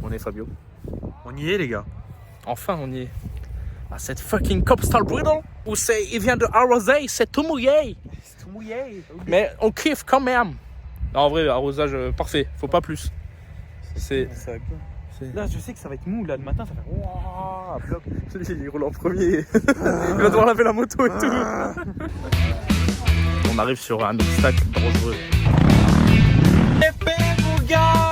On est Fabio. On y est les gars. Enfin on y est. À cette fucking Copstall Bridle où il vient de arroser, c'est tout mouillé. C'est tout mouillé. Mais on kiffe quand même. Non, en vrai, arrosage parfait, faut pas plus. C'est... Là, je sais que ça va être mou. Là, le matin, ça va faire. Ouah, bloc. Il roule en premier. Il va devoir laver la moto et tout. On arrive sur un obstacle dangereux. Épée, mon gars.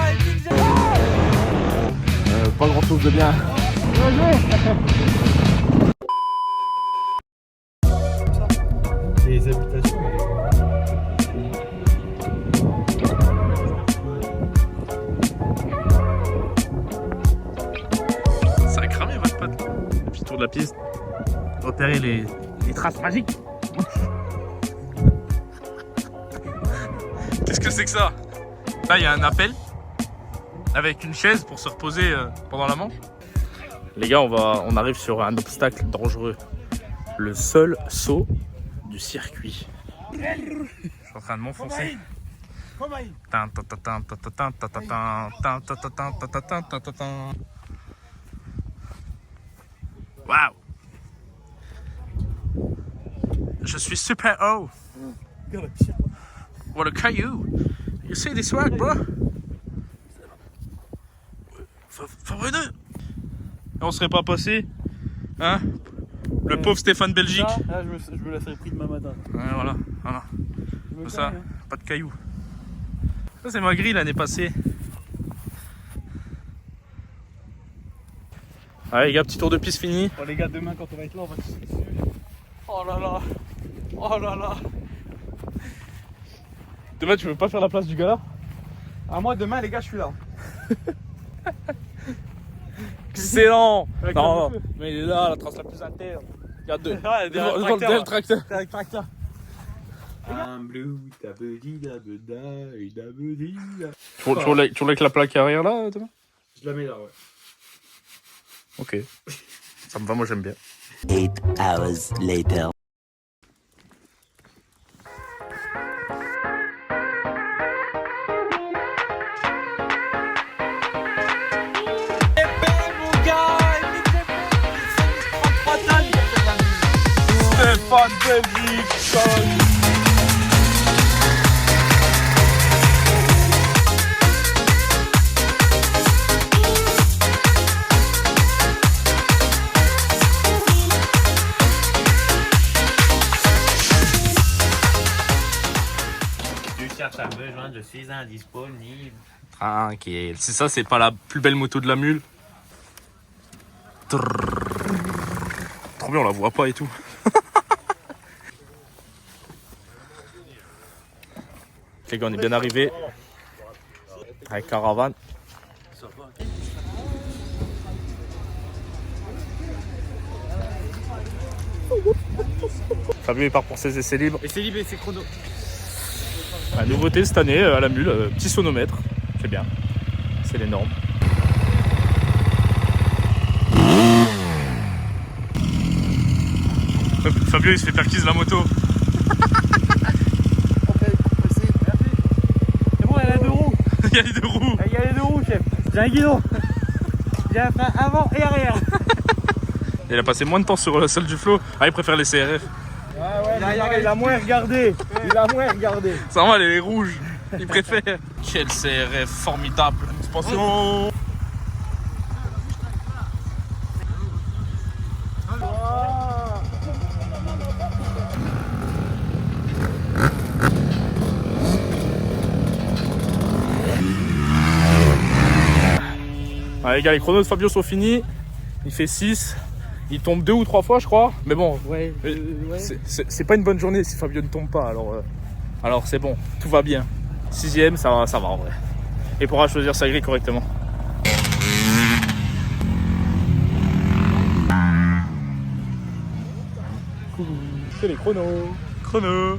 Pas grand chose de bien. Les habitations. Ça a cramé votre pote. Petit tour de la piste. Repérer les traces magiques. Qu'est-ce que c'est que ça? Là, il y a un appel avec une chaise pour se reposer pendant la manche. Les gars, on arrive sur un obstacle dangereux. Le seul saut du circuit. Je suis en train de m'enfoncer. Waouh! Je suis super haut. What a caillou! You see this work, bro? Fabrice, on serait pas passé, hein? Le pauvre Stéphane Belgique. Là, je me la serais pris demain matin. Ouais, voilà. Comme ça, pas de cailloux. Ça, c'est ma grille l'année passée. Allez, les gars, petit tour de piste fini. Oh, les gars, demain, quand on va être là, on va tirer dessus. Oh là là. Oh là là. Demain, tu veux pas faire la place du gars là? Ah, moi, demain, les gars, je suis là. Excellent! Avec Non, le feu. mais il est là, la trace la plus interne. Il y a deux. Ouais, Devant derrière le tracteur. Avec tracteur. I'm blue, tabedi, dabeda, et dabedi. Tu roules avec la plaque arrière là, Thomas? Je la mets là, ouais. Ok. Ça me va, moi j'aime bien. 8 hours later. Stéphane Belgique. Tu cherches un besoin, je suis indisponible. Tranquille. C'est ça, c'est pas la plus belle moto de la mule. Trop bien, on la voit pas et tout. Les gars, on est bien arrivé avec caravane. Fabio il part pour ses essais libres. Et c'est libre et c'est chrono. La nouveauté cette année à la mule, petit sonomètre, c'est bien, c'est les normes. Fabio il se fait perquise la moto. C'est bon, il y a les deux roues. Il y a les deux roues. Il y a les deux roues, chef. J'ai un guidon. J'ai un frein avant et arrière. Il a passé moins de temps sur la salle du flot. Ah, il préfère les CRF. Il a moins regardé. Il a moins regardé. Ça va, les rouges. Il préfère. Quel CRF formidable. Suspension. Allez, les gars, les chronos de Fabio sont finis. Il fait 6. Il tombe 2 ou 3 fois, je crois. Mais bon, Ouais. c'est pas une bonne journée si Fabio ne tombe pas. Alors c'est bon, tout va bien. 6ème, ça va en vrai. Et pourra choisir sa grille correctement. C'est les chronos. Chrono.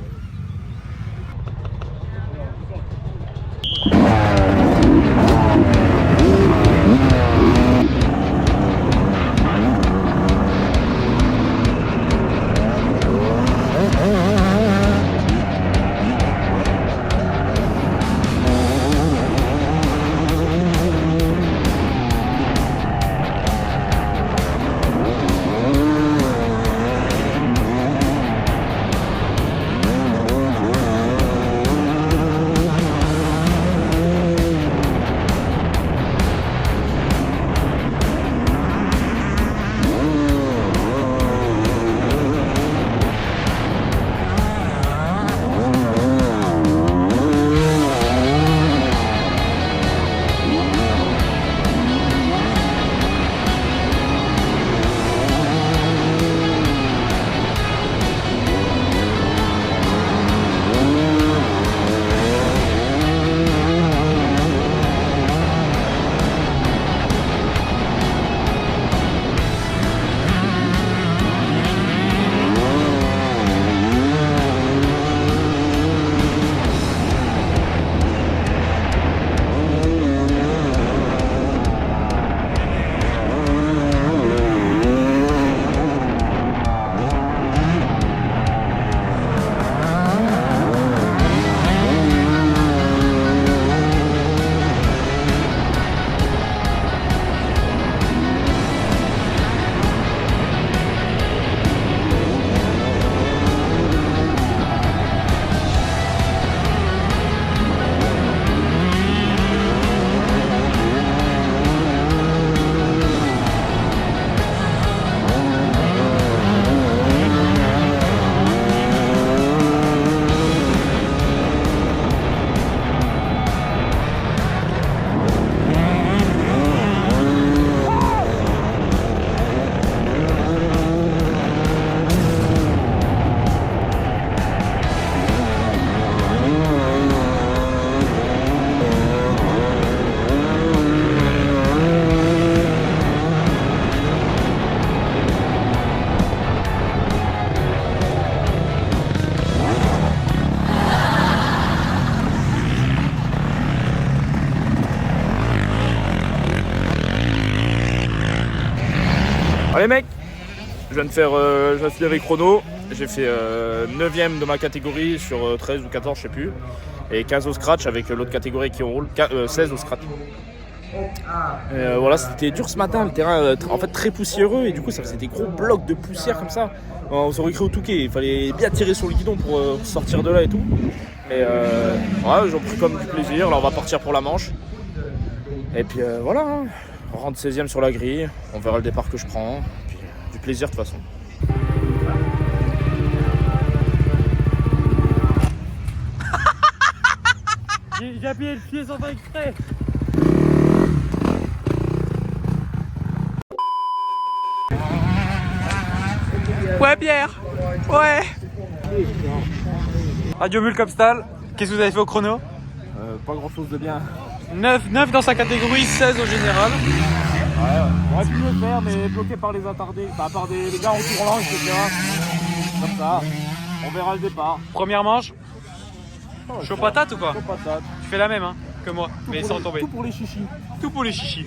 Ouais mec, je viens de filer avec chrono. J'ai fait 9ème de ma catégorie sur 13 ou 14, je sais plus. Et 15 au scratch avec l'autre catégorie qui roule, 16 au scratch. Voilà, c'était dur ce matin, le terrain en fait très poussiéreux et du coup ça faisait des gros blocs de poussière comme ça. On s'aurait cru au Touquet, il fallait bien tirer sur le guidon pour sortir de là et tout. Mais ouais, j'en pris comme du plaisir, là on va partir pour la manche. Et puis voilà, hein. On rentre 16ème sur la grille, on verra le départ que je prends. Puis, du plaisir de toute façon. J'ai appuyé le pied sans faire exprès. Ouais Pierre. Ouais. Radio Bull Copstal, qu'est-ce que vous avez fait au chrono? Pas grand chose de bien. 9 dans sa catégorie, 16 au général. Ouais, on aurait pu mieux faire, mais bloqué par les attardés, enfin, par les gars en tournant, etc. Comme ça, on verra le départ. Première manche. Chaud patate ou quoi? Chaud patate. Tu fais la même hein, que moi, mais sans tomber. Tout pour les chichis. Tout pour les chichis.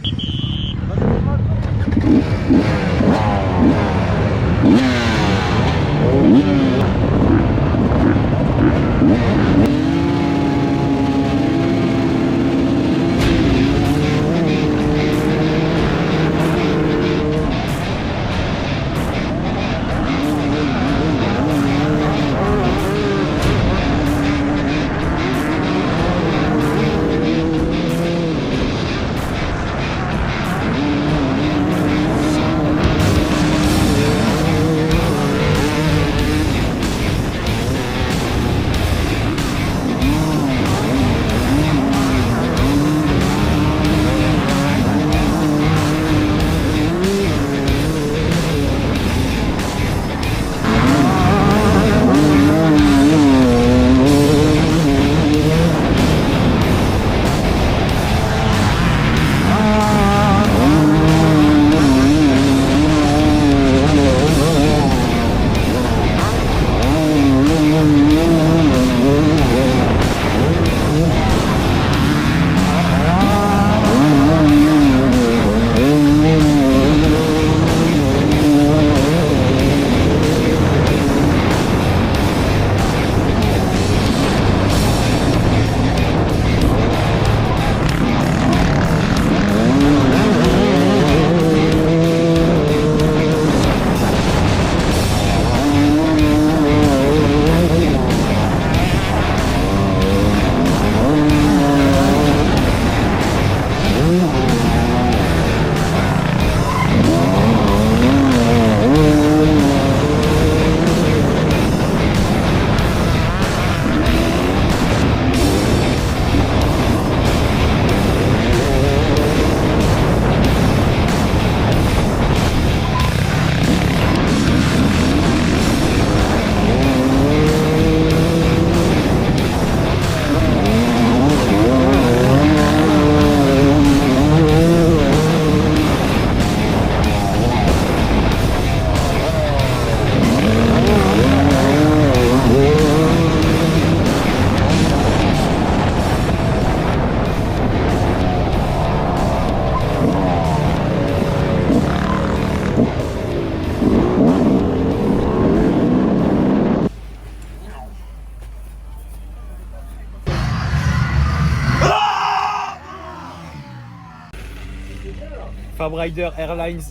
Fabrider Airlines.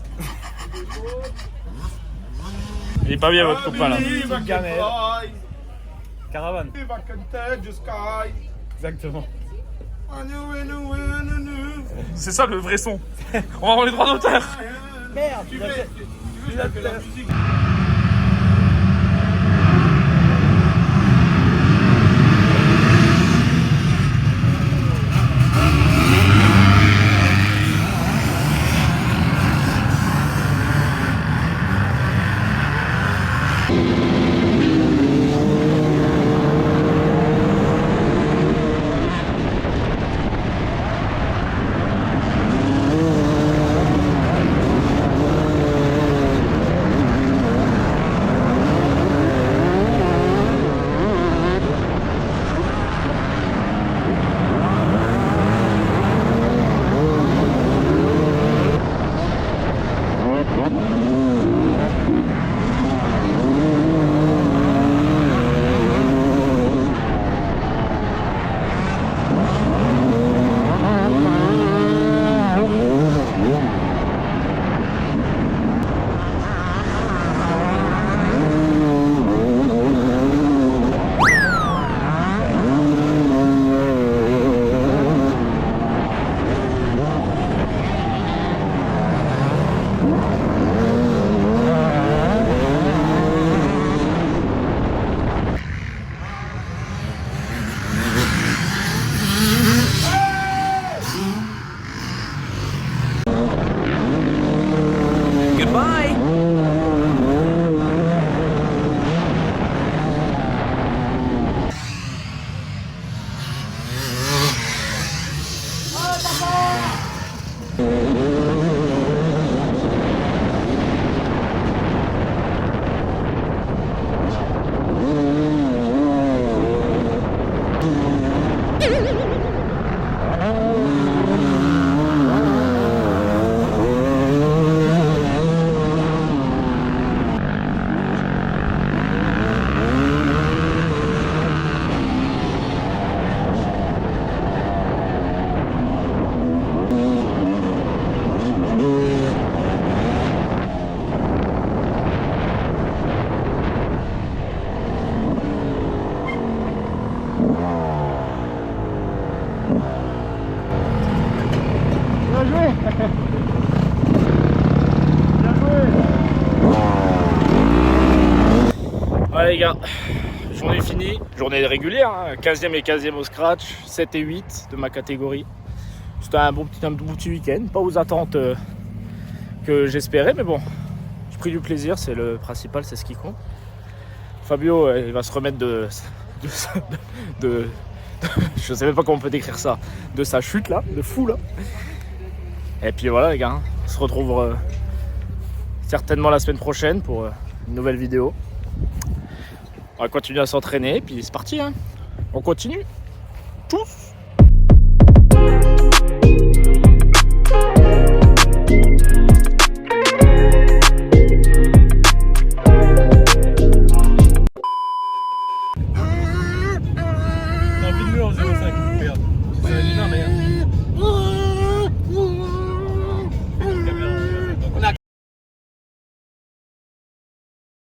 Il est pas bien votre copain là. Gamelle. Caravane. Exactement. C'est ça le vrai son. On va avoir les droits d'auteur. Merde. Bien joué. Bien joué. Ouais les gars, journée finie, journée régulière, hein. 15e et 15e au scratch, 7 et 8 de ma catégorie. C'était un bon petit week-end, pas aux attentes que j'espérais, mais bon, j'ai pris du plaisir, c'est le principal, c'est ce qui compte. Fabio, il va se remettre de je sais même pas comment on peut décrire ça, de sa chute là, de fou là. Et puis voilà les gars, hein, on se retrouve certainement la semaine prochaine pour une nouvelle vidéo. On va continuer à s'entraîner, puis c'est parti, hein. On continue. Tchuss.